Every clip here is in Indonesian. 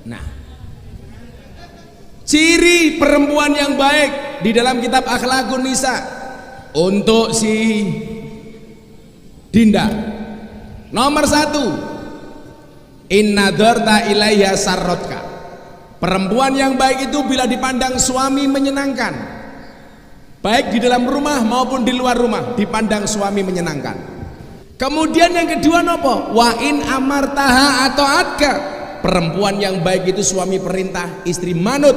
Nah, ciri perempuan yang baik di dalam kitab Akhlaqun Nisa untuk si Dinda, nomor 1, inna dzarta ilaiha sarrotka. Perempuan yang baik itu bila dipandang suami menyenangkan, baik di dalam rumah maupun di luar rumah, dipandang suami menyenangkan. Kemudian yang kedua nopo? Wa in amartaha atau atka. Perempuan yang baik itu suami perintah, istri manut.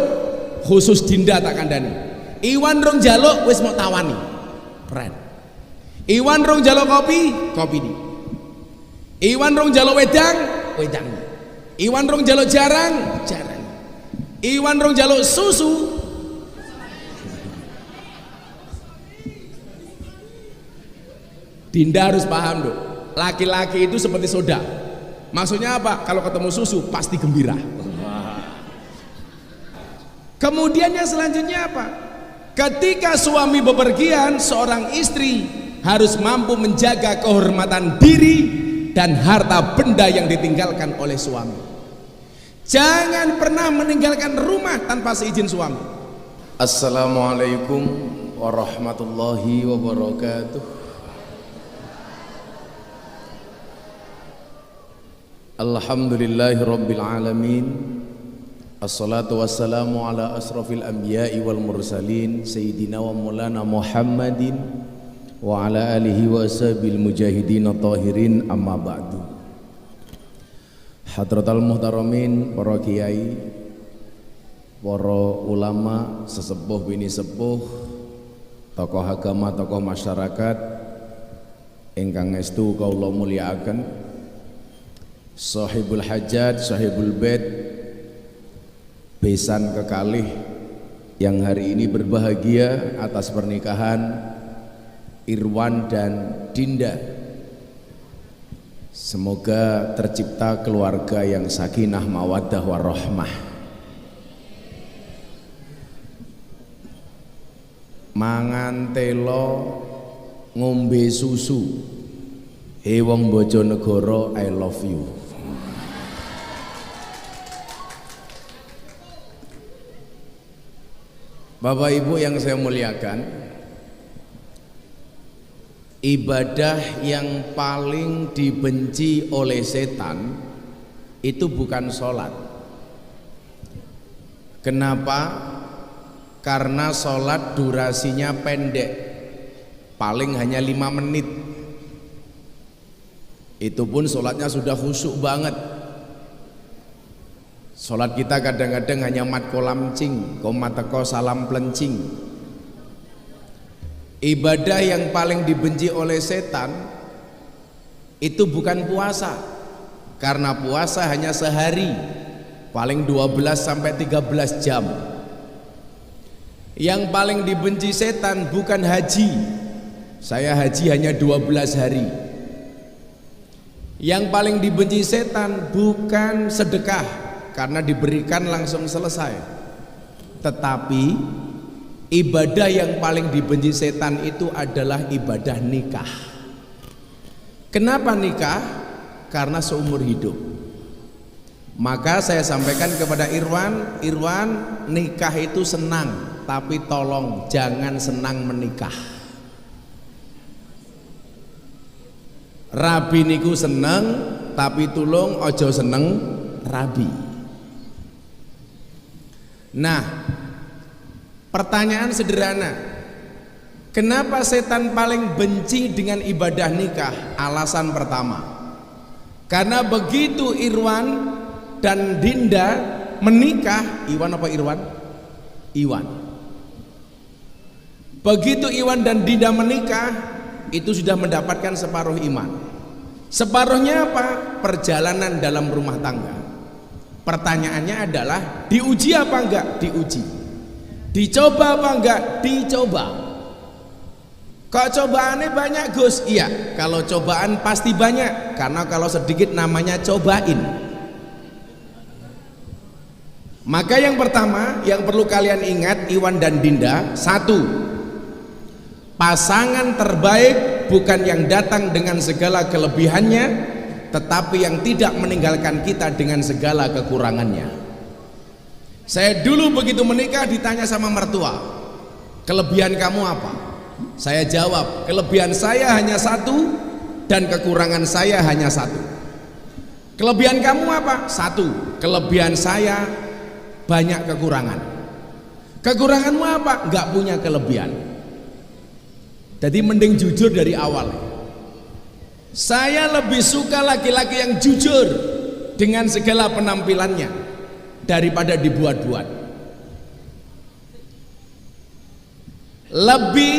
Khusus Dinda tak kandani. Iwan rong jaluk wis mau tawani. Keren. Iwan rong jaluk kopi, kopi di. Iwan rong jaluk wedang, wedang. Iwan rong jaluk jarang, jarang. Iwan rong jaluk susu. Dinda harus paham dong, laki-laki itu seperti soda. Maksudnya apa? Kalau ketemu susu pasti gembira. Kemudian yang selanjutnya apa? Ketika suami bepergian, seorang istri harus mampu menjaga kehormatan diri dan harta benda yang ditinggalkan oleh suami. Jangan pernah meninggalkan rumah tanpa seizin suami. Assalamualaikum warahmatullahi wabarakatuh. Alhamdulillahi rabbil alamin. Assalatu wassalamu ala asrafil anbiya'i wal mursalin Sayyidina wa maulana Muhammadin wa ala alihi wa ashabil mujahidin tahirin, amma ba'du. Hadratal muhtaramin, para kiai, para ulama, sesepuh bini sepuh, tokoh agama, tokoh masyarakat ingkang estu kaula mulyakaken, sahibul hajat, sahibul bait, besan kekalih yang hari ini berbahagia atas pernikahan Irwan dan Dinda. Semoga tercipta keluarga yang sakinah mawaddah warahmah. Mangan telo, ngombe susu. Hei wong Bojonegoro, I love you. Bapak Ibu yang saya muliakan, ibadah yang paling dibenci oleh setan itu bukan sholat. Kenapa? Karena sholat durasinya pendek, paling hanya 5 menit. Itu pun sholatnya sudah khusyuk banget. Sholat kita kadang-kadang hanya mat kolam cing, koma teko salam plencing. Ibadah yang paling dibenci oleh setan itu bukan puasa, karena puasa hanya sehari, paling 12 sampai 13 jam. Yang paling dibenci setan bukan haji, saya haji hanya 12 hari. Yang paling dibenci setan bukan sedekah, karena diberikan langsung selesai. Tetapi ibadah yang paling dibenci setan itu adalah ibadah nikah. Kenapa nikah? Karena seumur hidup. Maka saya sampaikan kepada Irwan, Irwan, nikah itu senang, tapi tolong jangan senang menikah. Rabi niku seneng, tapi tulung ojo seneng rabi. Nah, pertanyaan sederhana, kenapa setan paling benci dengan ibadah nikah? Alasan pertama, karena begitu Irwan dan Dinda menikah, Iwan apa Irwan? Iwan. Begitu Iwan dan Dinda menikah, itu sudah mendapatkan separuh iman. Separuhnya apa? Perjalanan dalam rumah tangga. Pertanyaannya adalah, diuji apa enggak? Diuji. Dicoba apa enggak? Dicoba. Kok cobaannya banyak Gus? Iya, kalau cobaan pasti banyak, karena kalau sedikit namanya cobain. Maka yang pertama yang perlu kalian ingat, Iwan dan Dinda, 1, pasangan terbaik bukan yang datang dengan segala kelebihannya, tetapi yang tidak meninggalkan kita dengan segala kekurangannya. Saya dulu begitu menikah ditanya sama mertua, kelebihan kamu apa? Saya jawab, kelebihan saya hanya satu dan kekurangan saya hanya satu. Kelebihan kamu apa? Satu. Kelebihan saya banyak kekurangan. Kekuranganmu apa? Enggak punya kelebihan. Jadi mending jujur dari awal. Saya lebih suka laki-laki yang jujur dengan segala penampilannya daripada dibuat-buat. Lebih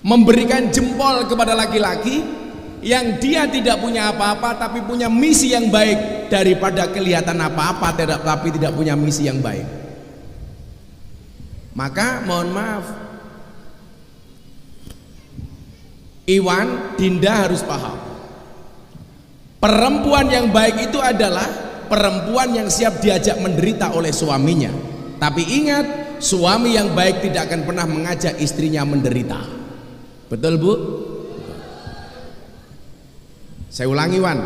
memberikan jempol kepada laki-laki yang dia tidak punya apa-apa tapi punya misi yang baik daripada kelihatan apa-apa tapi tidak punya misi yang baik. Maka mohon maaf, Iwan, Dinda harus paham, perempuan yang baik itu adalah perempuan yang siap diajak menderita oleh suaminya. Tapi ingat, suami yang baik tidak akan pernah mengajak istrinya menderita. Betul Bu? Saya ulangi Wan,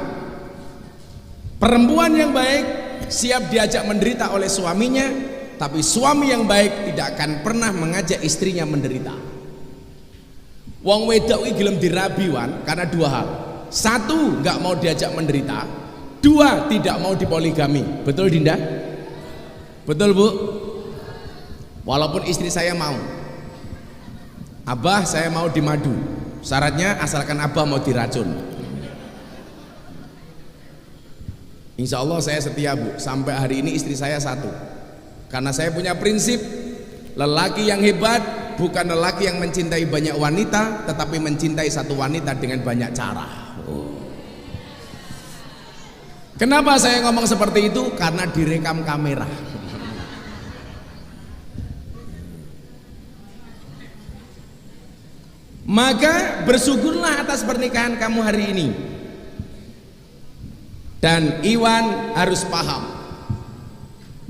perempuan yang baik siap diajak menderita oleh suaminya, tapi suami yang baik tidak akan pernah mengajak istrinya menderita. Wong wedok iki gelem dirabi Wan karena dua hal. Satu, nggak mau diajak menderita. Dua, tidak mau dipoligami. Betul Dinda? Betul Bu? Walaupun istri saya mau, Abah saya mau dimadu, syaratnya asalkan Abah mau diracun. Insya Allah saya setia Bu. Sampai hari ini istri saya satu. Karena saya punya prinsip, lelaki yang hebat bukan lelaki yang mencintai banyak wanita, tetapi mencintai satu wanita dengan banyak cara. Kenapa saya ngomong seperti itu? Karena direkam kamera. Maka bersyukurlah atas pernikahan kamu hari ini. Dan Iwan harus paham,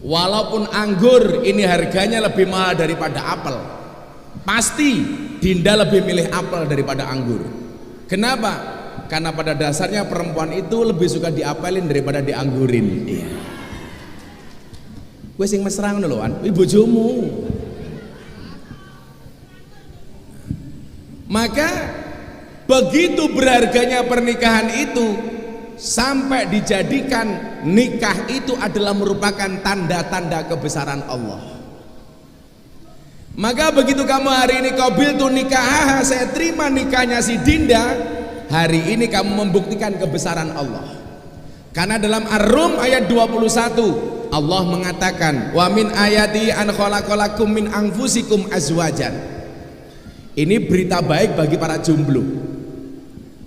walaupun anggur ini harganya lebih mahal daripada apel, pasti Dinda lebih milih apel daripada anggur. Kenapa? Karena pada dasarnya perempuan itu lebih suka diapelin daripada dianggurin. Iya. Gue sing mesra ngono lho Wan, kuwi bojomu. Maka begitu berharganya pernikahan itu, sampai dijadikan nikah itu adalah merupakan tanda-tanda kebesaran Allah. Maka begitu kamu hari ini qabiltu nikah, saya terima nikahnya si Dinda, hari ini kamu membuktikan kebesaran Allah. Karena dalam Ar-Rum ayat 21 Allah mengatakan, wa min ayati an khalaqalakum min anfusikum azwajan. Ini berita baik bagi para jomblo.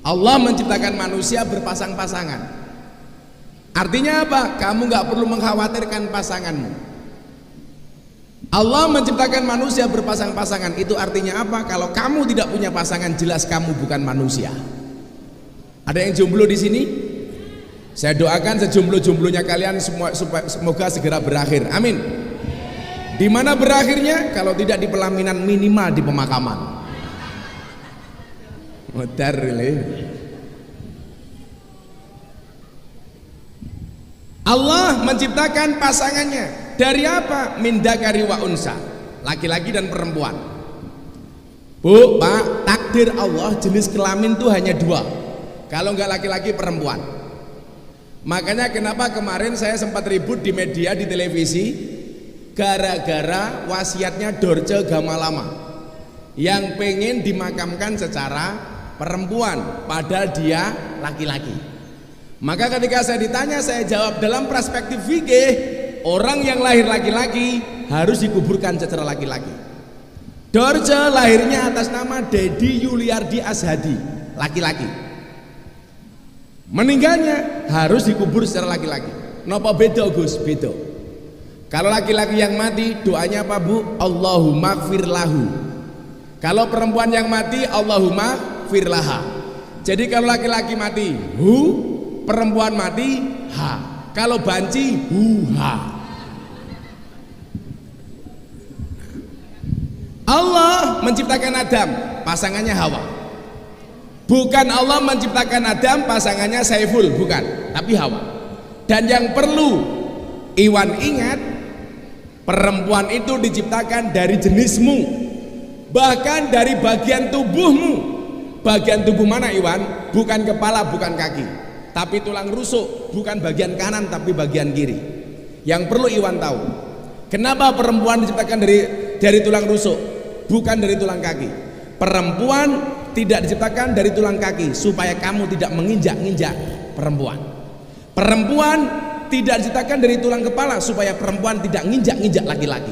Allah menciptakan manusia berpasang-pasangan. Artinya apa? Kamu nggak perlu mengkhawatirkan pasanganmu. Allah menciptakan manusia berpasang-pasangan. Itu artinya apa? Kalau kamu tidak punya pasangan, jelas kamu bukan manusia. Ada yang jomblo di sini? Saya doakan sejomblo-jomblonya kalian semua semoga segera berakhir. Amin. Di mana berakhirnya? Kalau tidak di pelaminan, minimal di pemakaman. Modar Allah menciptakan pasangannya dari apa? Min dzakari wa unsa, laki-laki dan perempuan. Bu, Pak, takdir Allah jenis kelamin itu hanya dua. Kalau enggak laki-laki perempuan. Makanya kenapa kemarin saya sempat ribut di media, di televisi, gara-gara wasiatnya Dorce Gamalama yang pengen dimakamkan secara perempuan padahal dia laki-laki. Maka ketika saya ditanya, saya jawab dalam perspektif fikih, orang yang lahir laki-laki harus dikuburkan secara laki-laki. Dorce lahirnya atas nama Dedi Yuliardi Ashadi, laki-laki. Meninggalnya harus dikubur secara laki-laki. Napa beda Gus? Beda. Kalau laki-laki yang mati doanya apa Bu? Allahumma gfir lahu. Kalau perempuan yang mati Allahumma gfir laha. Jadi kalau laki-laki mati hu, perempuan mati ha. Kalau banci hu ha. Allah menciptakan Adam, pasangannya Hawa. Bukan Allah menciptakan Adam, pasangannya Saiful, bukan, tapi Hawa. Dan yang perlu Iwan ingat, Perempuan itu diciptakan dari jenismu, bahkan dari bagian tubuhmu. Bagian tubuh mana Iwan? Bukan kepala, bukan kaki, tapi tulang rusuk. Bukan bagian kanan, tapi bagian kiri. Yang perlu Iwan tahu, kenapa perempuan diciptakan dari tulang rusuk, bukan dari tulang kaki. Perempuan tidak diciptakan dari tulang kaki supaya kamu tidak menginjak-injak perempuan. Perempuan tidak diciptakan dari tulang kepala supaya perempuan tidak nginjak-nginjak laki-laki.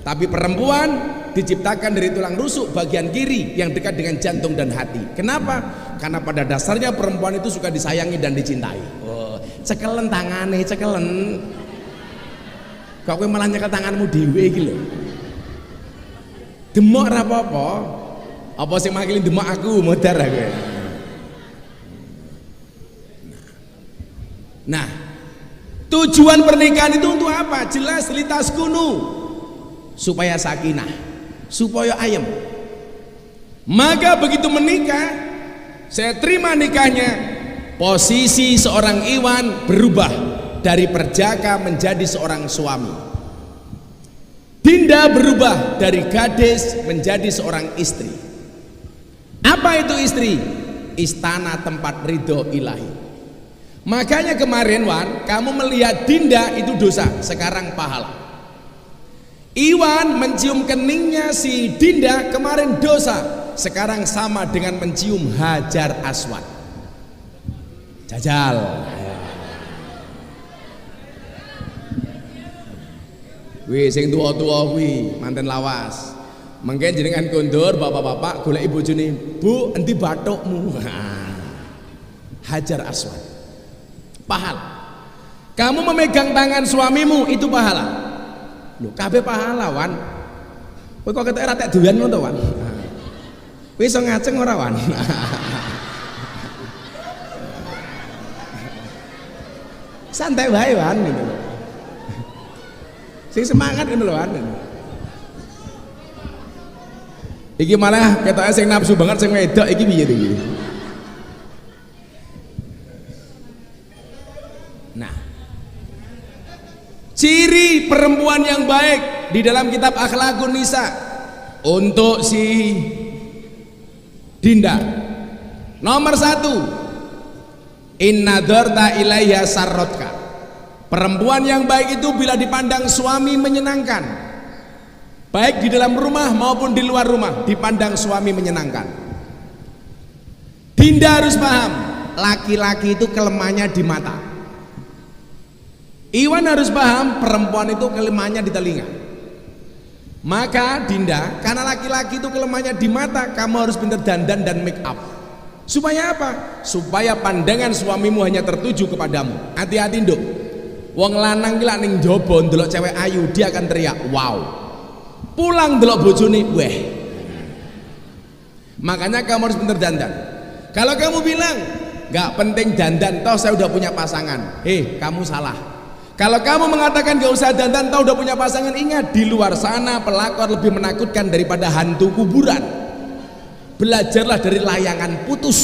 Tapi perempuan diciptakan dari tulang rusuk bagian kiri yang dekat dengan jantung dan hati. Kenapa? Karena pada dasarnya perempuan itu suka disayangi dan dicintai. Oh, cekelen tangane, cekelen. Kok kowe malah nyekel tanganmu dhewe iki lho. Demok ora apa-apa. Apa sing makili demok aku modar aku. Nah, tujuan pernikahan itu untuk apa? Jelas litas kunu, supaya sakinah, supaya ayem. Maka begitu menikah, saya terima nikahnya, posisi seorang Iwan berubah dari perjaka menjadi seorang suami. Dinda berubah dari gadis menjadi seorang istri. Apa itu istri? Istana tempat ridho ilahi. Makanya kemarin Wan, kamu melihat Dinda itu dosa, sekarang pahala. Iwan mencium keningnya si Dinda kemarin dosa, sekarang sama dengan mencium Hajar Aswad. Jajal. Wih, sing tua-tua wih, manten lawas. Mungkin jenengan kondur bapak-bapak golek bojone, "Bu, endi bathukmu?" Hajar Aswad. Pahala. Kamu memegang tangan suamimu itu pahala. Lho, kabeh pahlawan. Kowe kok ketek ra tek doyan ngono to, Wan? Kowe iso ngaceng ora, Wan? Santai wae, Wan, gitu. Sing semangat ngono lho, Wan. Iki malah ketoke sing nafsu banget sing wedok iki piye to iki? Nah, ciri perempuan yang baik di dalam kitab Akhlaqun Nisa untuk si Dinda, nomor 1, inna dzarta ilaiha sarrotka. Perempuan yang baik itu bila dipandang suami menyenangkan, baik di dalam rumah maupun di luar rumah, dipandang suami menyenangkan. Dinda harus paham, laki-laki itu kelemahannya di mata. Iwan harus paham, perempuan itu kelemahannya di telinga. Maka Dinda, karena laki-laki itu kelemahannya di mata, kamu harus pintar dandan dan make up. Supaya apa? Supaya pandangan suamimu hanya tertuju kepadamu. Hati-hati nduk. Wong lanang ki lak ning njaba ndelok cewek ayu, dia akan teriak, "Wow." Pulang ndelok bojone, "Weh." Makanya kamu harus pintar dandan. Kalau kamu bilang, "Gak penting dandan, toh saya udah punya pasangan." Kamu salah. Kalau kamu mengatakan gak usah dandan, tahu udah punya pasangan, ingat di luar sana pelakor lebih menakutkan daripada hantu kuburan. Belajarlah dari layangan putus.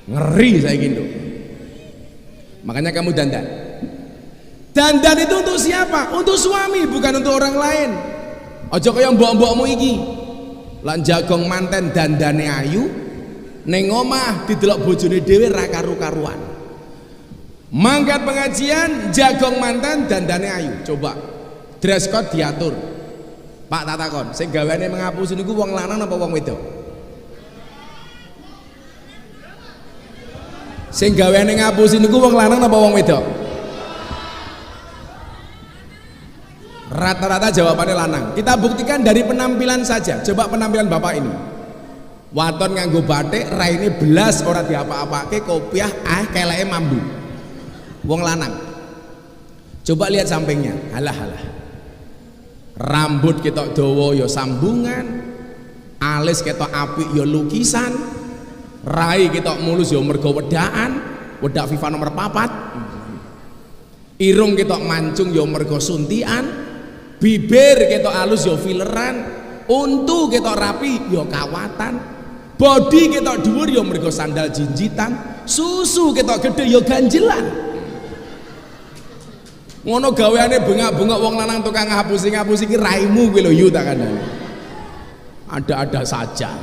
Ngeri saya gitu. Makanya kamu dandan. Dandan itu untuk siapa? Untuk suami, bukan untuk orang lain. Ojo kaya mbok-mbokmu iki. Lan jagong manten dandane ayu, ning omah didelok bojone dhewe ra karu-karuan. Mangkat pengajian jagong mantan dandane ayu. Coba dress code diatur. Pak tak takon, sing gaweane mengapusi niku wong lanang apa wong wedok? Sing gaweane ngapusi niku wong lanang apa wong wedok? Rata-rata jawabannya lanang. Kita buktikan dari penampilan saja. Coba penampilan bapak ini. Waton nganggo batik, raine belas ora diapa-apake, kopiah keleke mambu. Wong lanang. Coba lihat sampingnya. Halah. Rambut ketok dawa ya sambungan, alis ketok apik ya lukisan, rai ketok mulus ya mergo wedaan, wedak FIFA nomor 4. Irung ketok mancung ya mergo suntian, bibir ketok halus ya filleran, untu ketok rapi ya kawatan, body ketok dhuwur ya mergo sandal jinjitan, susu ketok gede ya ganjelan. Ngono gaweane bengak-bengok wong lanang tukang ngapusi ki raimu kuwi lho yu tak kandhani. Ada-ada saja.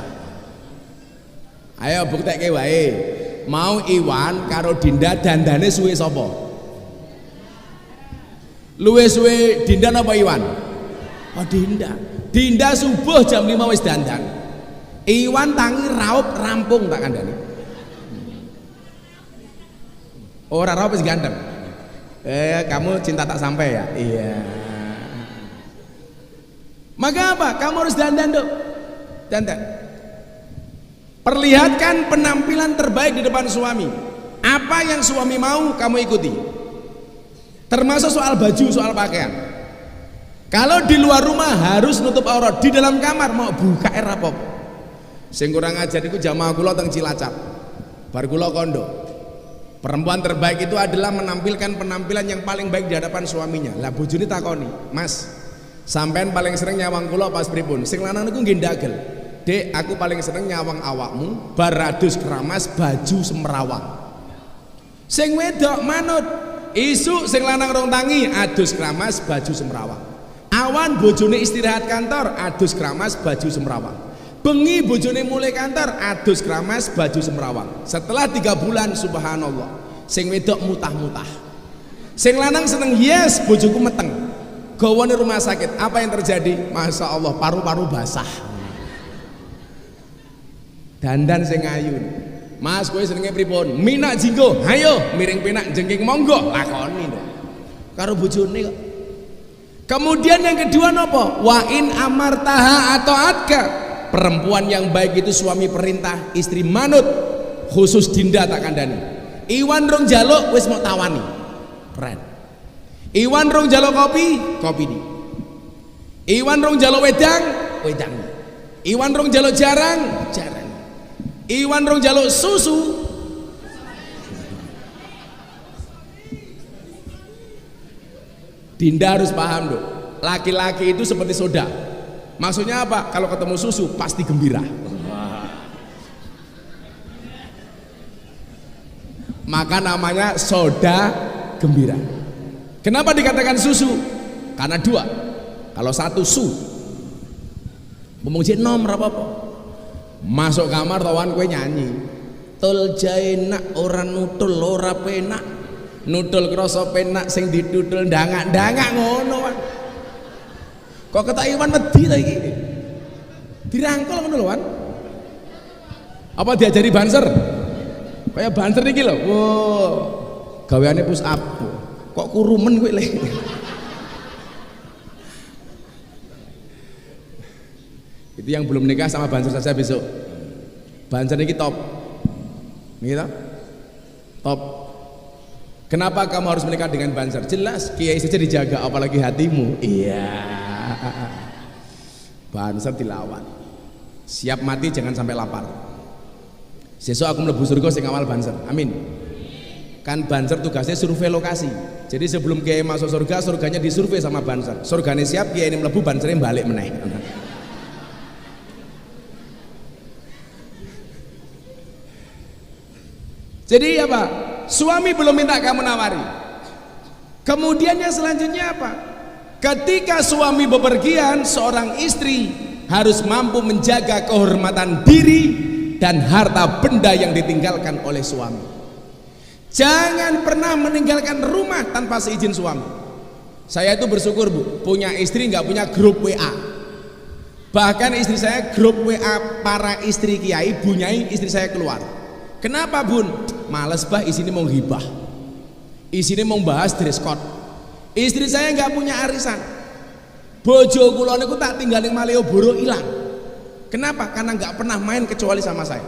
Ayo buktekke wae. Mau Iwan karo Dinda dandane suwe sapa? Luwe suwe Dinda apa Iwan? Oh Dinda. Dinda subuh jam 5 wis dandan. Iwan tangi raup rampung tak kandhani. Ora raup wis ganteng. Kamu cinta tak sampai ya? Iya. Maka apa? Kamu harus dandan dong. Dandan. Perlihatkan penampilan terbaik di depan suami. Apa yang suami mau kamu ikuti. Termasuk soal baju, soal pakaian. Kalau di luar rumah harus nutup aurat, di dalam kamar mau buka era pop. Sing kurang ajar iku jamaah kula teng Cilacap. Bar kula kondo. Perempuan terbaik itu adalah menampilkan penampilan yang paling baik di hadapan suaminya. Lah bojone takoni, "Mas, sampean paling sering nyawang kula pas pripun?" Sing lanang niku nggih ndagel. "Dek, aku paling seneng nyawang awakmu bar adus keramas baju semrawang." Sing wedok manut, isu sing lanang rong tangi adus keramas baju semrawang. Awan bojone istirahat kantor adus keramas baju semrawang. Bengi bojone mulai kantor adus keramas baju semrawang. Setelah 3 bulan subhanallah sing wedok mutah-mutah, sing lanang seneng yes bojoku meteng gawane rumah sakit. Apa yang terjadi? Masya Allah paru-paru basah. Dandan sing ayu. Mas kowe senenge pripun? Minak jinggo. Hayo miring penak jengking monggo lakoni karo bojone kok. Kemudian yang kedua nopo? Wa in amartaha atau atka. Perempuan yang baik itu suami perintah, istri manut. Khusus Dinda tak kandani. Iwan rong jaluk wis mau tawani. Keren. Iwan rong jaluk kopi di. Iwan rong jaluk wedang. Iwan rong jaluk jarang. Iwan rong jaluk susu. Dinda harus paham dong. Laki-laki itu seperti soda. Maksudnya apa? Kalau ketemu susu pasti gembira. Maka namanya soda gembira. Kenapa dikatakan susu? Karena 2. Kalau 1 su. Ngomong jenom apa-apa. Masuk kamar tawan kue nyanyi. Tul jaenak ora nutul ora penak. Nutul krasa penak sing ditutul ndangak-ndangak ngono kan. Kok ketak Iwan wedi ta iki? Dirangkul ngono lho, Wan. Apa diajari banser? Kayak banser iki lho. Wow. Gaweane push up. Kok kurumen kowe le. Itu yang belum nikah sama banser saja besok. Banser iki top. Gitu? Top. Kenapa kamu harus menikah dengan banser? Jelas kiai saja dijaga apalagi hatimu. Iya. Banser dilawan. Siap mati jangan sampai lapar. Sesuk aku mlebu surga sing awal banser. Amin. Kan banser tugasnya survei lokasi. Jadi sebelum kiai masuk surga, surganya disurvei sama banser. Surgane siap, kiai ini mlebu, bansernya balik meneh. Jadi apa? Suami belum minta kamu nawari. Kemudian yang selanjutnya apa? Ketika suami bepergian, seorang istri harus mampu menjaga kehormatan diri dan harta benda yang ditinggalkan oleh suami. Jangan pernah meninggalkan rumah tanpa seizin suami. Saya itu bersyukur Bu, punya istri nggak punya grup WA. Bahkan istri saya grup WA para istri kiai, bunyai istri saya keluar. Kenapa Bun? Males bah isinya mau ghibah, isinya mau bahas dress code. Istri saya nggak punya arisan. Bojo kula niku tak tinggalin Malioboro hilang. Kenapa? Karena nggak pernah main kecuali sama saya.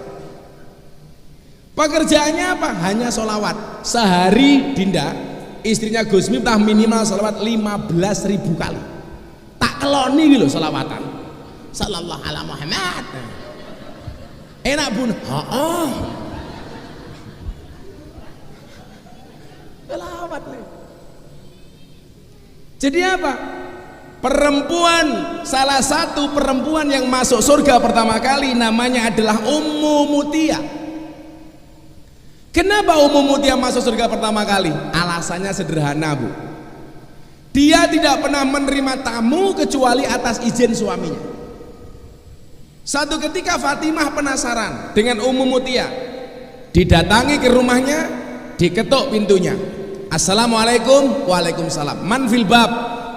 Pekerjaannya apa? Hanya sholawat. Sehari Dinda, istrinya Gus Miftah minimal sholawat 15.000 kali. Tak keloni gitu sholawatan. Sallallahu ala Muhammad. Enak Bun? Oh. Sholawat nih. Jadi apa? Perempuan, salah satu perempuan yang masuk surga pertama kali namanya adalah Ummu Mutia. Kenapa Ummu Mutia masuk surga pertama kali? Alasannya sederhana Bu. Dia tidak pernah menerima tamu kecuali atas izin suaminya. Satu ketika Fatimah penasaran dengan Ummu Mutia, didatangi ke rumahnya, diketuk pintunya. Assalamualaikum. Waalaikumsalam. Man fil bab?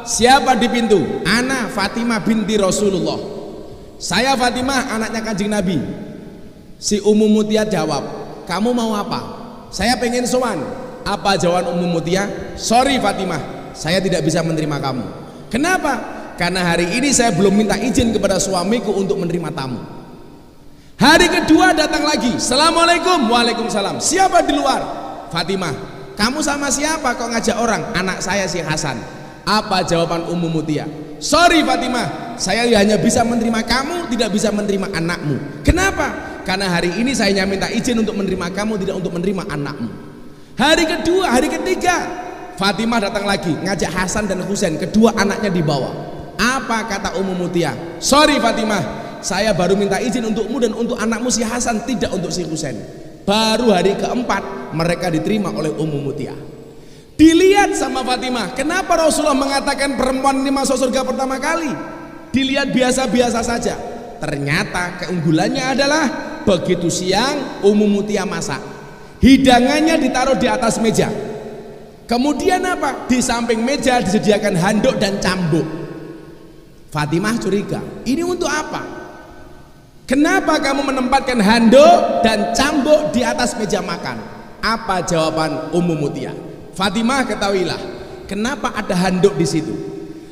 Siapa di pintu? Ana Fatimah binti Rasulullah. Saya Fatimah, anaknya Kanjeng Nabi. Si Ummu Mutia jawab, kamu mau apa? Saya pengen sowan. Apa jawaban Ummu Mutia? Sorry Fatimah, saya tidak bisa menerima kamu. Kenapa? Karena hari ini saya belum minta izin kepada suamiku untuk menerima tamu. Hari kedua datang lagi. Assalamualaikum. Waalaikumsalam. Siapa di luar? Fatimah. Kamu sama siapa kok ngajak orang? Anak saya si Hasan. Apa jawaban Ummu Mutia? Sorry Fatimah, saya hanya bisa menerima kamu, tidak bisa menerima anakmu. Kenapa? Karena hari ini saya hanya minta izin untuk menerima kamu, tidak untuk menerima anakmu. Hari kedua, hari ketiga, Fatimah datang lagi, ngajak Hasan dan Husain, kedua anaknya dibawa. Apa kata Ummu Mutia? Sorry Fatimah, saya baru minta izin untukmu dan untuk anakmu si Hasan, tidak untuk si Husain. Baru hari keempat mereka diterima oleh Ummu Mutia. Dilihat sama Fatimah, kenapa Rasulullah mengatakan perempuan ini masuk surga pertama kali? Dilihat biasa-biasa saja. Ternyata keunggulannya adalah begitu siang Ummu Mutia masak, hidangannya ditaruh di atas meja. Kemudian apa? Di samping meja disediakan handuk dan cambuk. Fatimah curiga, ini untuk apa? Kenapa kamu menempatkan handuk dan cambuk di atas meja makan? Apa jawaban Ummu Mutia? Fatimah, ketahuilah, kenapa ada handuk di situ?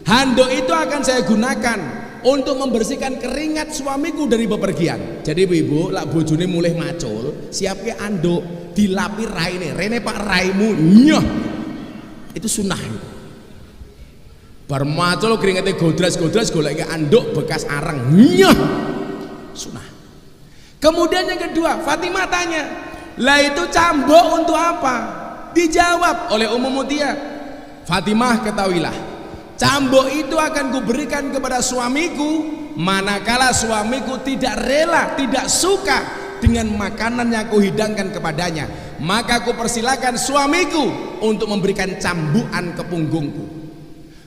Handuk itu akan saya gunakan untuk membersihkan keringat suamiku dari bepergian. Jadi ibu, lak bojone mulai macul, siapke anduk, dilapi raine, rene pak raimu, nyoh. Itu sunnah. Bar macul keringatnya godras-godras, golek anduk bekas areng, nyoh. Sunnah. Kemudian yang kedua, Fatimah tanya, lah itu cambuk untuk apa? Dijawab oleh Ummu Mutia, Fatimah ketahuilah, cambuk itu akan kuberikan kepada suamiku manakala suamiku tidak rela, tidak suka dengan makanan yang kuhidangkan kepadanya, maka kupersilakan suamiku untuk memberikan cambukan ke punggungku.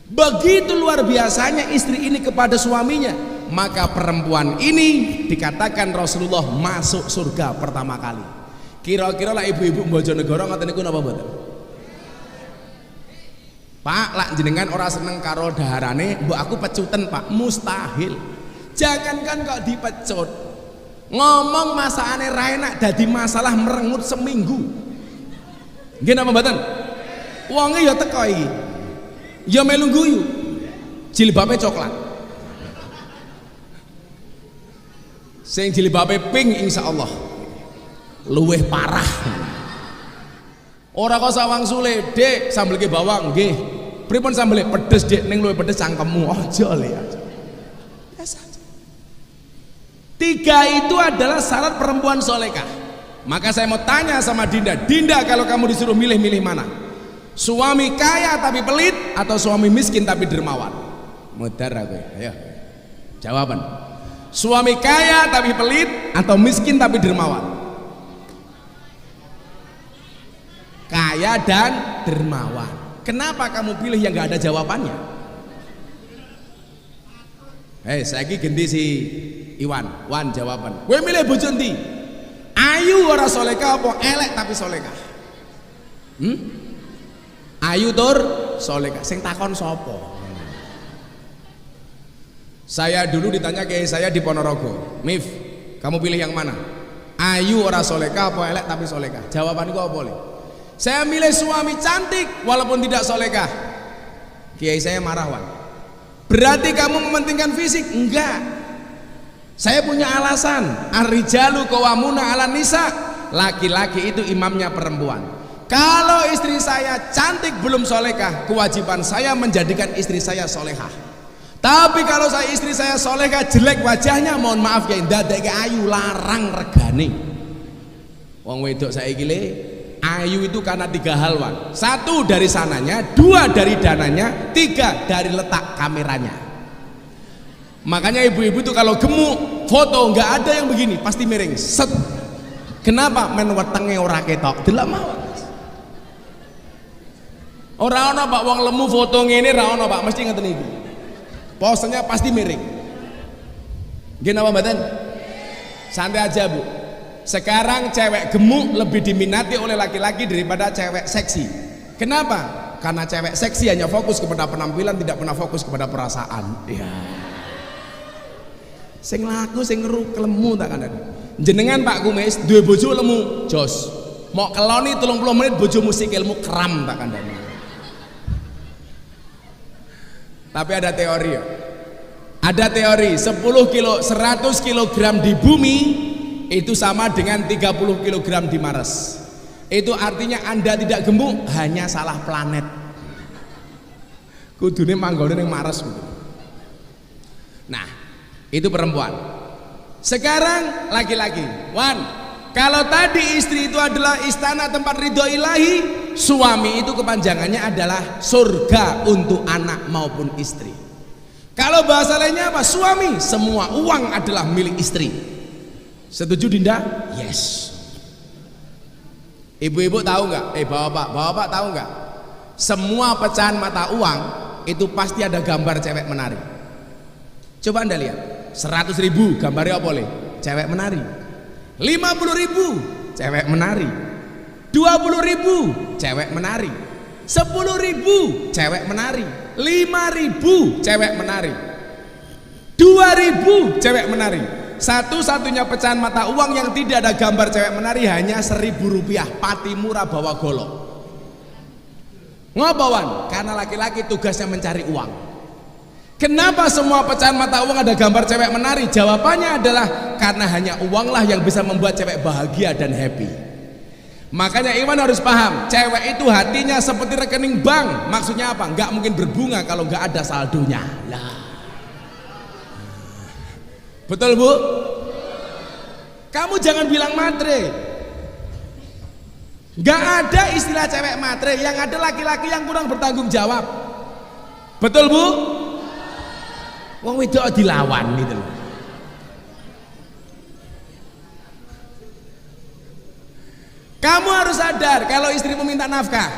Begitu luar biasanya istri ini kepada suaminya, maka perempuan ini dikatakan Rasulullah masuk surga pertama kali. Kira-kira lah ibu-ibu Bojonegoro ngoten niku napa mboten? Pak, lak jenengan ora seneng karo daharane, mbok aku pecuten Pak, mustahil. Jangankan kok dipecut, ngomong masakane ra enak dadi masalah merengut seminggu. Nggih napa mboten? Wonge ya teko iki. Ya melu guyu. Jilbabe coklat. Sing jilbabe pink insyaallah. Luweh parah. Ora kok sawang sule, Dek, sambelke bawang nggih. Pripun sambele? Pedes, Dek, ning luwih pedes cangkemmu. Aja le. Biasa aja. Tiga itu adalah syarat perempuan solehah. Maka saya mau tanya sama Dinda, Dinda kalau kamu disuruh milih-milih mana? Suami kaya tapi pelit atau suami miskin tapi dermawan? Mudar aku. Ayo. Jawaban. Suami kaya tapi pelit atau miskin tapi dermawan? Kaya dan dermawan. Kenapa kamu pilih yang gak ada jawabannya? Saya ini gendi si Iwan, Wan jawaban. Gue milih bojo ndi? Ayu ora soleka apa elek tapi soleka? Ayu tur soleka. Sing takon sopo? Saya dulu ditanya kayak saya di Ponorogo, Mif, kamu pilih yang mana? Ayu ora soleka apa elek tapi soleka? Jawabanku apa boleh? Saya milih suami cantik walaupun tidak solekah. Kiai saya marah, Wan. Berarti kamu mementingkan fisik? Enggak. Saya punya alasan. Ar-rijalu qawwamuna 'alan nisa. Laki-laki itu imamnya perempuan. Kalau istri saya cantik belum solekah, kewajiban saya menjadikan istri saya solehah. Tapi kalau istri saya solehah jelek wajahnya, mohon maaf ya, ndadeke ayu larang regane. Wong wedok saiki le ayu itu karena tiga hal, Wan. Satu dari sananya, dua dari dananya, tiga dari letak kameranya. Makanya ibu-ibu tuh kalau gemuk foto nggak ada yang begini, pasti miring set. Kenapa? Men wetenge ora ketok delok mawon. Ora ono Pak wong lemu foto ngene ra ono Pak, mesti ngeten iki. Posenya pasti miring. Nggih napa mboten? Santai aja Bu. Sekarang cewek gemuk lebih diminati oleh laki-laki daripada cewek seksi. Kenapa? Karena cewek seksi hanya fokus kepada penampilan, tidak pernah fokus kepada perasaan. Ya. Sing laku sing ngeru kelemu tak kandhani. Jenengan Pak Kumis duwe bojo lemu, jos. Mau keloni 30 menit bojomu sikilmu kram tak kandhani. Tapi ada teori ya. Ada teori 10 kilo 100 kg di bumi itu sama dengan 30 kg di Mars. Itu artinya Anda tidak gemuk, hanya salah planet. Kudune manggone ning Mars. Nah, itu perempuan. Sekarang laki-laki. Wan, kalau tadi istri itu adalah istana tempat ridho ilahi, suami itu kepanjangannya adalah surga untuk anak maupun istri. Kalau bahasa lainnya apa? Suami, semua uang adalah milik istri. Setuju Dinda? Yes. Ibu-ibu tahu nggak? Bapak tahu nggak? Semua pecahan mata uang itu pasti ada gambar cewek menari. Coba Anda lihat. 100.000 gambarnya apa boleh? Cewek menari. 50.000 cewek menari. 20.000 cewek menari. 10.000 cewek menari. 5.000 cewek menari. 2.000 cewek menari. Satu-satunya pecahan mata uang yang tidak ada gambar cewek menari hanya Rp1.000. Pati murah bawa golok. Ngopawan? Karena laki-laki tugasnya mencari uang. Kenapa semua pecahan mata uang ada gambar cewek menari? Jawabannya adalah karena hanya uanglah yang bisa membuat cewek bahagia dan happy. Makanya Iwan harus paham, cewek itu hatinya seperti rekening bank. Maksudnya apa? Nggak mungkin berbunga kalau nggak ada saldonya. Lah. Betul Bu? Kamu jangan bilang matre. Nggak ada istilah cewek matre. Yang ada laki-laki yang kurang bertanggung jawab. Betul Bu? Wong wedok dilawan gitu loh. Kamu harus sadar kalau istrimu minta nafkah.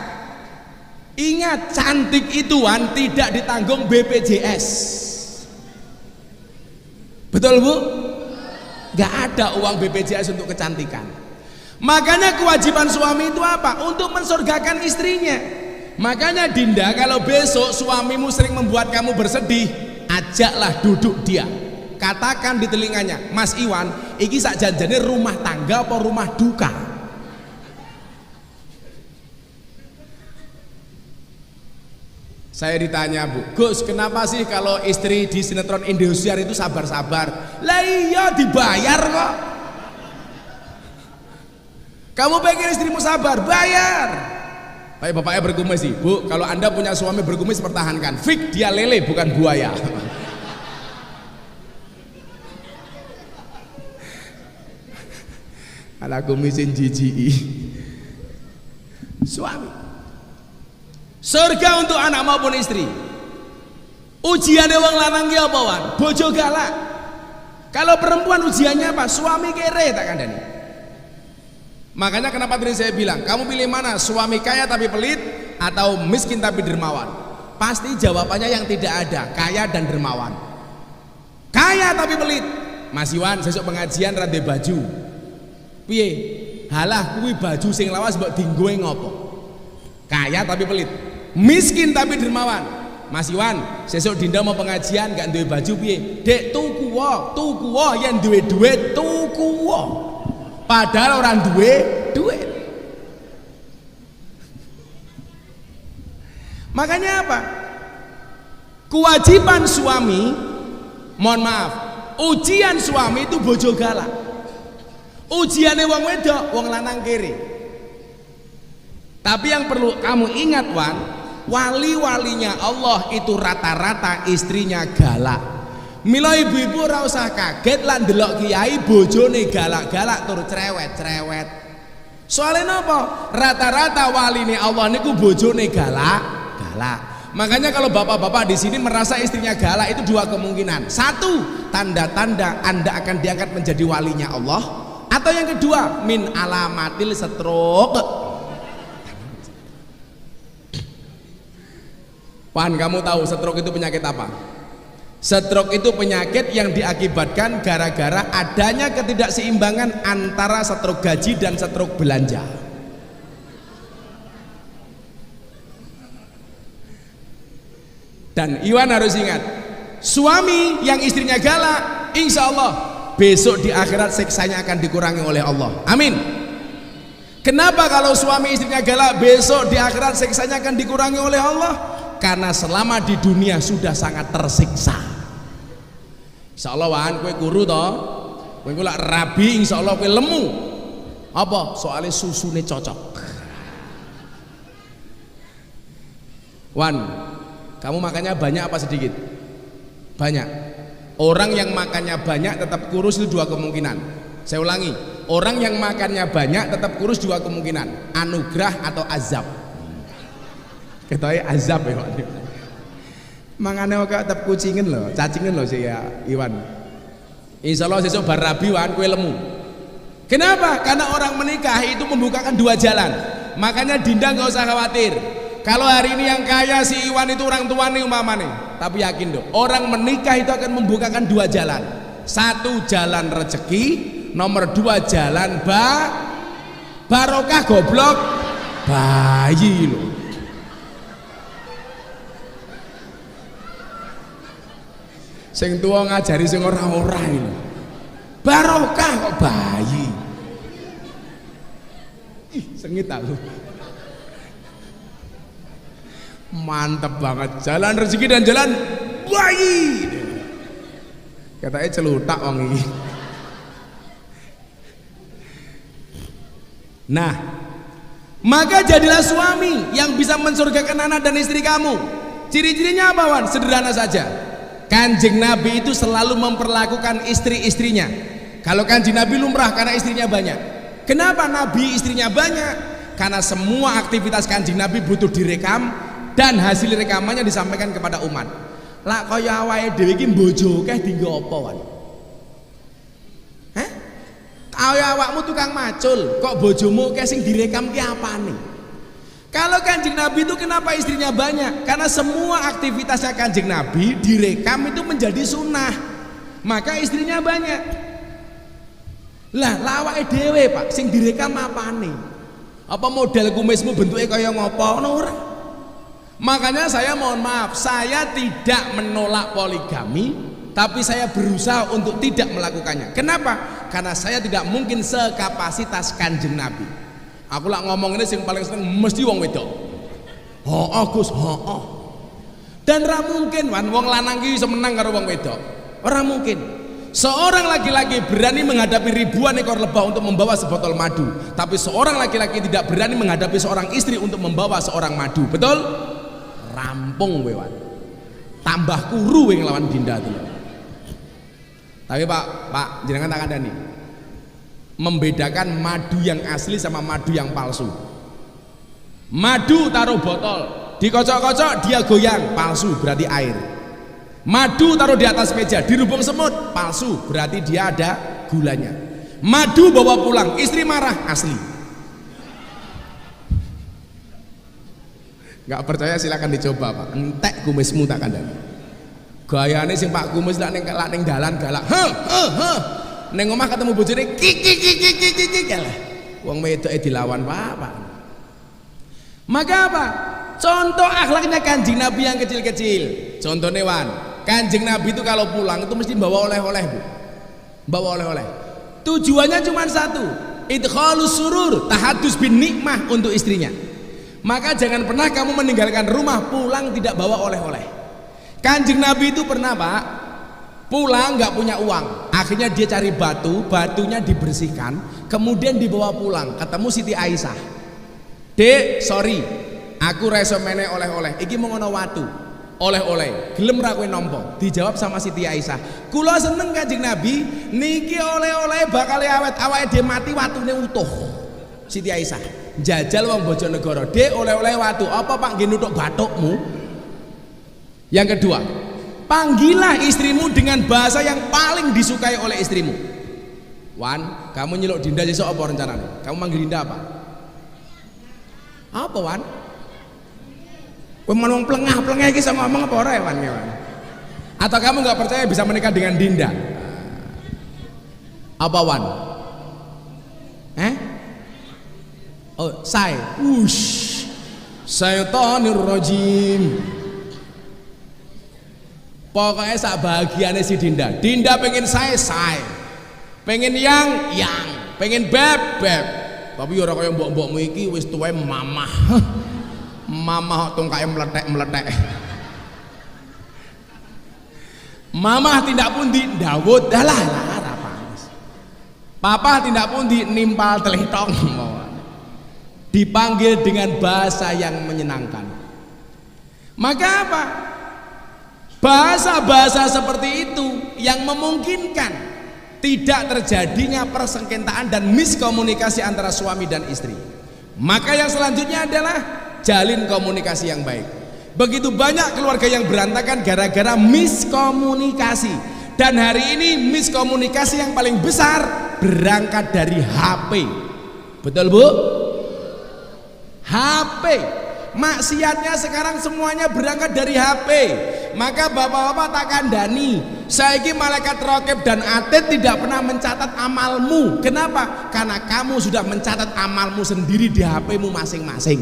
Ingat, cantik ituan tidak ditanggung BPJS. Betul Bu? Gak ada uang BPJS untuk kecantikan. Makanya kewajiban suami itu apa? Untuk mensurgakan istrinya. Makanya Dinda, kalau besok suamimu sering membuat kamu bersedih, ajaklah duduk dia. Katakan di telinganya, Mas Iwan, iki sak janjane rumah tangga apa rumah duka? Saya ditanya Bu, Gus, kenapa sih kalau istri di sinetron Indosiar itu sabar-sabar? Lah iya dibayar kok. Kamu pengen istrimu sabar, bayar. Baik bapaknya berkumis sih, Bu, kalau Anda punya suami berkumis pertahankan. Fik dia lele bukan buaya. Ala kumisin jijiki. Suami. Surga untuk anak maupun istri. Ujiannya wong lanang ki apa wan? Bojo galak. Kalau perempuan ujiannya apa? Suami kere tak kandani. Makanya kenapa tadi saya bilang, kamu pilih mana? Suami kaya tapi pelit atau miskin tapi dermawan? Pasti jawabannya yang tidak ada, kaya dan dermawan. Kaya tapi pelit. Mas Iwan, sesuk pengajian rada baju. Piye? Halah kuwi baju sing lawas mbok dinggoe ngopo? Kaya tapi pelit. Miskin tapi dermawan. Mas Iwan, sesuk Dinda mau pengajian gak duwe baju piye? Dek tuku wo yen duwe duit tuku wo. Padahal orang duwe duit. Makanya apa? Kewajiban suami, mohon maaf, ujian suami itu bojo galak. Ujiannya wong wedok, wong lanang kiri. Tapi yang perlu kamu ingat Wan, wali-walinya Allah itu rata-rata istrinya galak. Mila ibu-ibu ora usah kaget lan ndelok kiai bojone galak-galak tur cerewet-cerewet. Soalnya napa? Rata-rata waline Allah niku bojone galak-galak. Makanya kalau bapak-bapak di sini merasa istrinya galak itu dua kemungkinan. Satu, tanda-tanda Anda akan diangkat menjadi walinya Allah. Atau yang kedua, min alamatil stroke. Wan, kamu tahu stroke itu penyakit apa? Stroke itu penyakit yang diakibatkan gara-gara adanya ketidakseimbangan antara stroke gaji dan stroke belanja. Dan Iwan harus ingat, suami yang istrinya galak, insya Allah besok di akhirat siksanya akan dikurangi oleh Allah. Amin. Kenapa kalau suami istrinya galak, besok di akhirat siksanya akan dikurangi oleh Allah? Karena selama di dunia sudah sangat tersiksa. Insya Allah Wan, kue guru toh, kue gula rabi, insya Allah kue lemu. Apa? Soalnya susunya cocok. Wan, kamu makannya banyak apa sedikit? Banyak. Orang yang makannya banyak tetap kurus itu dua kemungkinan. Saya ulangi, orang yang makannya banyak tetap kurus dua kemungkinan, anugerah atau azab. Ketahui azab ya Pak. Mangane kok tetap kucingin loh, cacingin loh sih ya Iwan. Insya Allah besok bar rabi Wan kue lemu. Kenapa? Karena orang menikah itu membukakan dua jalan. Makanya Dinda nggak usah khawatir. Kalau hari ini yang kaya si Iwan itu orang tua nih umpamanya. Tapi yakin dong, orang menikah itu akan membukakan dua jalan. Satu jalan rezeki, nomor dua jalan barokah goblok bayi loh. Sing tua ngajari sing ora-ora ini. Barokah kok bayi. Ih, sengit aku. Mantep banget, jalan rezeki dan jalan bayi. Katanya celutak wong iki. Nah, maka jadilah suami yang bisa mensurgakan anak dan istri kamu. Ciri-cirinya apa Wan? Sederhana saja. Kanjeng Nabi itu selalu memperlakukan istri-istrinya. Kalau Kanjeng Nabi lumrah karena istrinya banyak. Kenapa Nabi istrinya banyak? Karena semua aktivitas Kanjeng Nabi butuh direkam dan hasil rekamannya disampaikan kepada umat. Lah kaya awake dhewe iki mbojoke dienggo apa Wan? Hah? Kaya awakmu tukang macul, kok bojomu akeh sing direkam ki apane? Kalau Kanjeng Nabi itu kenapa istrinya banyak? Karena semua aktivitasnya Kanjeng Nabi direkam itu menjadi sunnah. Maka istrinya banyak. Lah lawake dhewe Pak, sing direkam apane? Apa model kumismu bentuknya kaya ngopo ngono ora? Makanya saya mohon maaf, saya tidak menolak poligami, tapi saya berusaha untuk tidak melakukannya. Kenapa? Karena saya tidak mungkin sekapasitas Kanjeng Nabi. Aku lah ngomong ini yang paling seneng mesti wong wedok. Gus, Dan ra mungkin Wan wong lanang ki iso menang karo wong wedok. Ora mungkin. Seorang laki-laki berani menghadapi ribuan ekor lebah untuk membawa sebotol madu, tapi seorang laki-laki tidak berani menghadapi seorang istri untuk membawa seorang madu. Betul? Rampung Wan. Tambah kuru yang lawan Dinda itu. Tapi Pak, jenengan tak kandhani. Membedakan madu yang asli sama madu yang palsu. Madu taruh botol, dikocok-kocok dia goyang, palsu berarti air. Madu taruh di atas meja, dirubung semut, palsu berarti dia ada gulanya. Madu bawa pulang, istri marah, asli. Gak percaya silakan dicoba Pak. Entek kumismu tak kandhani. Gayane sing Pak Kumis lak ning dalan galak. Neng omah ketemu bojone kik lah. Wong wedoke dilawan Pak. Maka apa? Contoh akhlaknya Kanjeng Nabi yang kecil-kecil. Contohnya Wan, Kanjeng Nabi itu kalau pulang itu mesti bawa oleh-oleh Bu. Bawa oleh-oleh. Tujuannya cuma satu, idkhalus surur, tahadus bin nikmah untuk istrinya. Maka jangan pernah kamu meninggalkan rumah pulang tidak bawa oleh-oleh. Kanjeng Nabi itu pernah Pak pulang nggak punya uang, akhirnya dia cari batunya dibersihkan, kemudian dibawa pulang, ketemu Siti Aisyah. Dek, sorry, aku reso meneh oleh-oleh, iki mau ngono watu, oleh-oleh, gelem ra kowe nampa? Dijawab sama Siti Aisyah, kula seneng Kanjeng Nabi, niki oleh-oleh bakal awet, awake dhewe mati watune utuh. Siti Aisyah, jajal wong Bojonegoro, dek oleh-oleh watu, apa Pak nggih nuthuk bathukmu? Yang kedua, panggillah istrimu dengan bahasa yang paling disukai oleh istrimu. Wan, kamu nyeluk Dinda besok apa rencananya? Kamu manggil Dinda apa? Apa Wan? Kowe menung plengah-plengah iki iso ngomong apa ora Wan? Atau kamu nggak percaya bisa menikah dengan Dinda? Apa Wan? Oh, Syaitonir rajim. Pokoknya sak bahagiane si Dinda. Dinda pengen saya, pengen yang, pengen beb. Tapi ora kaya mbok-mbokmu iki wis tuwe mamah. Mamah tungkae meletek. Mamah tindak pundi Dawud dalah ora panas. Papa tindak pundi nimpal telitong. Dipanggil dengan bahasa yang menyenangkan. Maka apa? Bahasa-bahasa seperti itu yang memungkinkan tidak terjadinya persengketaan dan miskomunikasi antara suami dan istri. Maka yang selanjutnya adalah jalin komunikasi yang baik. Begitu banyak keluarga yang berantakan gara-gara miskomunikasi. Dan hari ini miskomunikasi yang paling besar berangkat dari HP. Betul Bu? HP. Maksiatnya sekarang semuanya berangkat dari HP. Maka bapak-bapak tak kandani, saiki malaikat raqib dan atid tidak pernah mencatat amalmu. Kenapa? Karena kamu sudah mencatat amalmu sendiri di HP-mu masing-masing.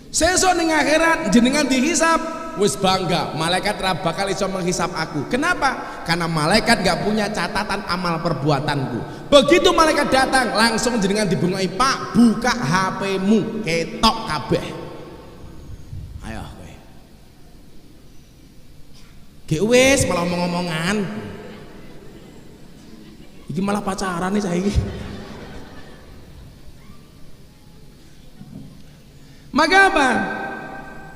Sesuk ning akhirat jenengan dihisab, wis bangga, malaikat ra bakal iso menghisab aku. Kenapa? Karena malaikat gak punya catatan amal perbuatanku. Begitu malaikat datang, langsung jenengan dibungoi, Pak, buka HP-mu, ketok kabeh. Ayo kowe. Ge wis malah omong-omongan. Iki malah pacaran nih saiki. Maka apa?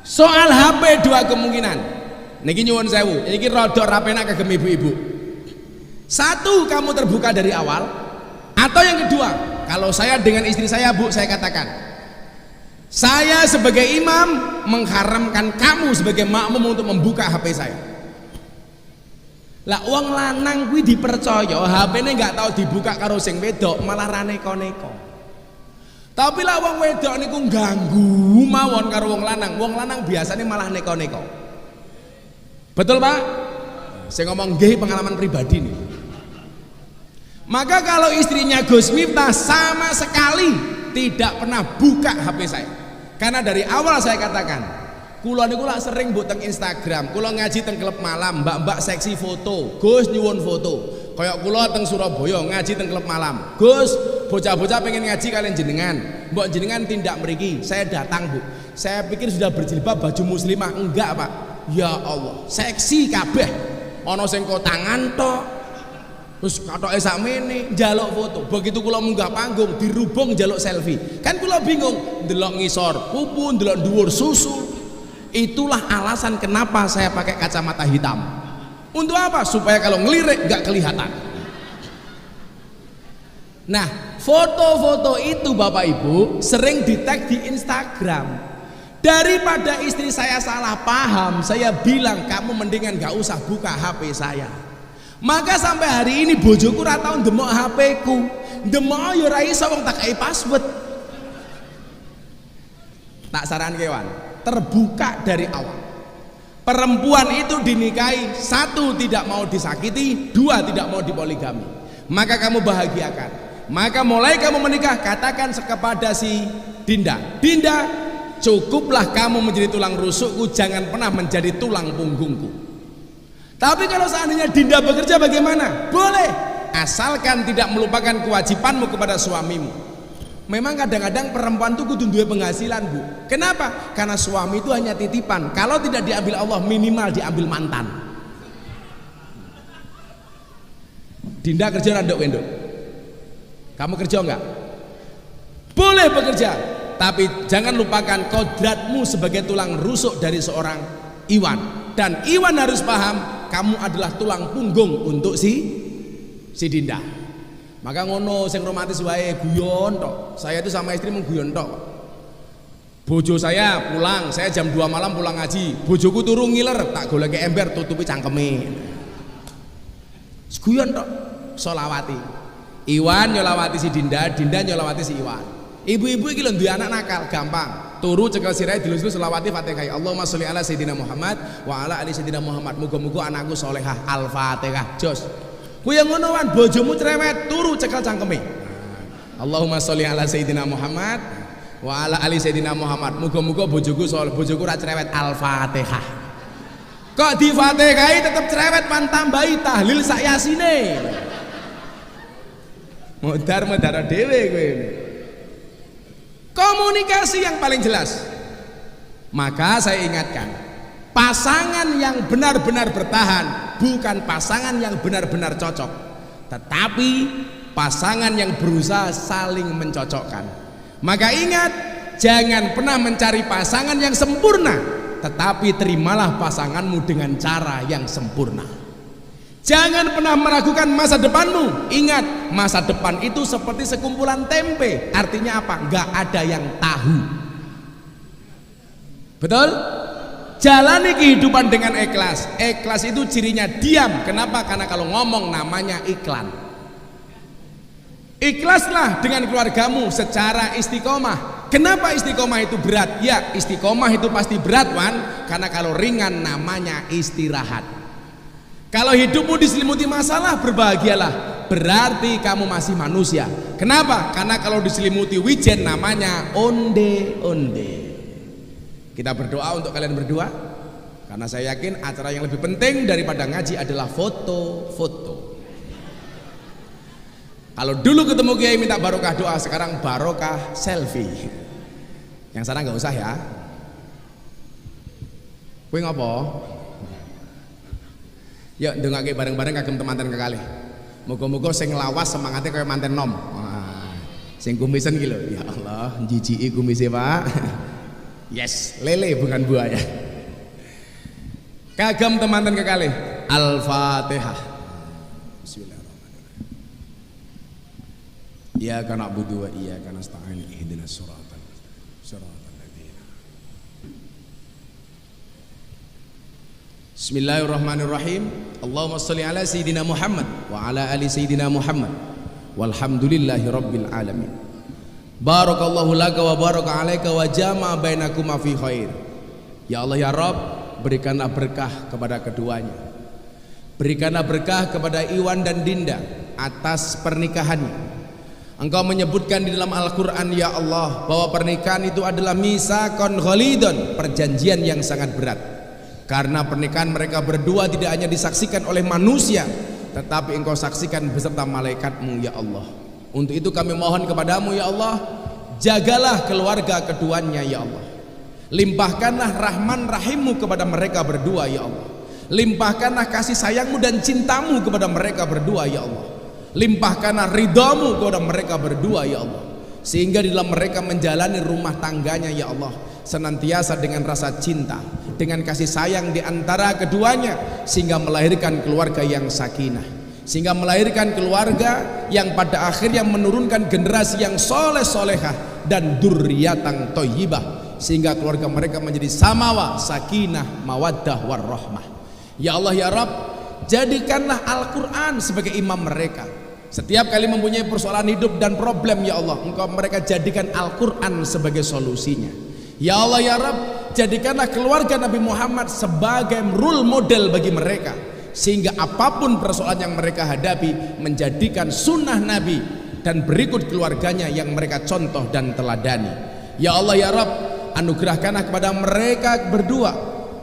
Soal HP dua kemungkinan. Niki nyuwun sewu, iki rada ra penak kagem ibu-ibu. Satu, kamu terbuka dari awal, atau yang kedua, kalau saya dengan istri saya, Bu, saya katakan, saya sebagai imam mengharamkan kamu sebagai makmum untuk membuka HP saya. Lah wong lanang kuwi dipercaya HP-ne nggak tahu dibuka karo sing wedok, malah ra neko-neko. Tapi lah wong wedok niku ganggu mawon karo wong lanang biasanya malah neko-neko. Betul Pak? Saya ngomong nggih pengalaman pribadi nih. Maka kalau istrinya Gus Miftah sama sekali tidak pernah buka HP saya. Karena dari awal saya katakan, kula niku lak sering mbok teng Instagram, kula ngaji teng klub malam, mbak-mbak seksi foto, Gus nyuwun foto. Kayak kula teng Surabaya ngaji teng klub malam. Gus, bocah-bocah pengen ngaji kalian jenengan. Mbok jenengan tindak mriki, saya datang, Bu. Saya pikir sudah berjilbab baju muslimah, enggak, Pak. Ya Allah, seksi kabeh. Ana sing kotangan tok. Terus katoke sakmene njaluk foto. Begitu kula munggah panggung dirubung njaluk selfie. Kan kula bingung, ndelok ngisor pupu, ndelok dhuwur susu. Itulah alasan kenapa saya pakai kacamata hitam. Untuk apa? Supaya kalau ngelirik nggak kelihatan. Nah, foto-foto itu Bapak Ibu sering di-tag di Instagram. Daripada istri saya salah paham, saya bilang kamu mendingan nggak usah buka HP saya. Maka sampai hari ini bojoku ora tau ndemok HP-ku. Ndemok ya ora iso wong tak kei password. Tak saran kewan, terbuka dari awal. Perempuan itu dinikahi, satu tidak mau disakiti, dua tidak mau dipoligami. Maka kamu bahagiakan. Maka mulai kamu menikah, katakan kepada si Dinda, Dinda, cukuplah kamu menjadi tulang rusukku, jangan pernah menjadi tulang punggungku. Tapi kalau seandainya Dinda bekerja bagaimana? Boleh, asalkan tidak melupakan kewajibanmu kepada suamimu. Memang kadang-kadang perempuan itu kudu duwe penghasilan, Bu. Kenapa? Karena suami itu hanya titipan. Kalau tidak diambil Allah, minimal diambil mantan. Dinda kerja randok wendok. Kamu kerja enggak? Boleh bekerja, tapi jangan lupakan kodratmu sebagai tulang rusuk dari seorang Iwan. Dan Iwan harus paham, kamu adalah tulang punggung untuk si Dinda. Maka ngono sing romantis wae guyon tok. Saya itu sama istri mengguyon tok. Bojo saya pulang, saya jam 2 malam pulang ngaji. Bojoku turu ngiler, tak goleke ember tutupi cangkeme. Guyon tok. Solawati. Iwan nyolawati si Dinda, Dinda nyolawati si Iwan. Ibu-ibu iki lho duwe anak nakal, gampang. turu cekel sirahe dilus-lus selawati Fatihah. Allahumma sholli ala sayyidina Muhammad wa ala ali sayyidina Muhammad. Muga-muga anakku solehah. Al-Fatihah. Jos. Ku yang ngono wan bojomu cerewet turu cekel cangkeme. Allahumma sholli ala sayyidina Muhammad wa ala ali sayyidina Muhammad. Muga-muga bojoku ra cerewet. Al-Fatihah. Kok di Fatihah tetep cerewet man tambahi tahlil sak yasine. Modar dhewe kowe. Komunikasi yang paling jelas. Maka saya ingatkan, pasangan yang benar-benar bertahan bukan pasangan yang benar-benar cocok, tetapi pasangan yang berusaha saling mencocokkan. Maka ingat, jangan pernah mencari pasangan yang sempurna, tetapi terimalah pasanganmu dengan cara yang sempurna. Jangan pernah meragukan masa depanmu. Ingat, masa depan itu seperti sekumpulan tempe. Artinya apa? Gak ada yang tahu. Betul? Jalani kehidupan dengan ikhlas. Ikhlas itu cirinya diam. Kenapa? Karena kalau ngomong namanya iklan. Ikhlaslah dengan keluargamu secara istiqomah. Kenapa istiqomah itu berat? Ya, istiqomah itu pasti berat, Wan. Karena kalau ringan namanya istirahat. Kalau hidupmu diselimuti masalah, berbahagialah. Berarti kamu masih manusia. Kenapa? Karena kalau diselimuti wijen namanya onde-onde. Kita berdoa untuk kalian berdua, karena saya yakin acara yang lebih penting daripada ngaji adalah foto-foto. Kalau dulu ketemu kiai minta barokah doa, sekarang barokah selfie. Yang sana nggak usah ya. Kuwi ngopo? Yuk ndongake bareng-bareng kagem temanten kekalih. Muga-muga sing lawas semangate kaya manten nom. Wah, sing kumisen iki lho. Ya Allah, jijiki kumise, Pak. Yes, lele bukan buaya. Kagem temanten kekalih. Al-Fatihah. Bismillahirrahmanirrahim. Iyyaka na'budu wa iyyaka nasta'in. Ihdinas siratal ladzina. Bismillahirrahmanirrahim. Allahumma sholli ala sayyidina Muhammad wa ala ali sayyidina Muhammad. Walhamdulillahi rabbil alamin. Barakallahu laka wa baraka alaika wa jama' bainakuma fi khair. Ya Allah ya Rabb, berikanlah berkah kepada keduanya. Berikanlah berkah kepada Iwan dan Dinda atas pernikahannya. Engkau menyebutkan di dalam Al-Qur'an ya Allah bahwa pernikahan itu adalah misaqon ghalidun, perjanjian yang sangat berat. Karena pernikahan mereka berdua tidak hanya disaksikan oleh manusia, tetapi engkau saksikan beserta malaikatmu ya Allah. Untuk itu kami mohon kepadamu ya Allah, jagalah keluarga keduanya ya Allah. Limpahkanlah rahman rahimmu kepada mereka berdua ya Allah. Limpahkanlah kasih sayangmu dan cintamu kepada mereka berdua ya Allah. Limpahkanlah ridhamu kepada mereka berdua ya Allah. Sehingga di dalam mereka menjalani rumah tangganya ya Allah senantiasa dengan rasa cinta, dengan kasih sayang di antara keduanya, sehingga melahirkan keluarga yang sakinah, sehingga melahirkan keluarga yang pada akhirnya menurunkan generasi yang soleh solehah dan dzurriatan thayyibah, sehingga keluarga mereka menjadi samawa, sakinah, mawaddah warahmah. Ya Allah ya Rabb, jadikanlah Al-Quran sebagai imam mereka. Setiap kali mempunyai persoalan hidup dan problem ya Allah, engkau mereka jadikan Al-Quran sebagai solusinya. Ya Allah ya Rabb, jadikanlah keluarga Nabi Muhammad sebagai role model bagi mereka, sehingga apapun persoalan yang mereka hadapi menjadikan sunnah Nabi dan berikut keluarganya yang mereka contoh dan teladani. Ya Allah ya Rabb, anugerahkanlah kepada mereka berdua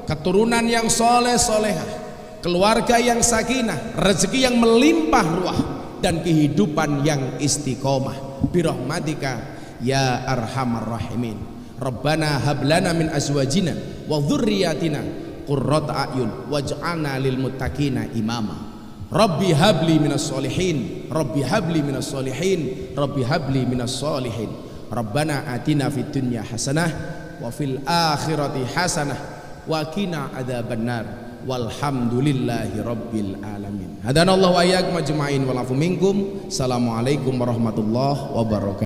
keturunan yang soleh solehah, keluarga yang sakinah, rezeki yang melimpah ruah, dan kehidupan yang istiqomah birahmatika ya arhamar rahimin. Rabbana hablana min azwajina wa dhurriyyatina qurrata a'yun waj'alna lil muttaqina imama. Rabbi habli minas solihin, Rabbi habli minas solihin, Rabbi habli minas solihin. Rabbana atina fid dunya hasanah wa fil akhirati hasanah wa qina adzabannar. Walhamdulillahi rabbil alamin. Hadanallahu wa iyyakum ajma'in wal afu minkum. Assalamualaikum warahmatullahi wabarakatuh.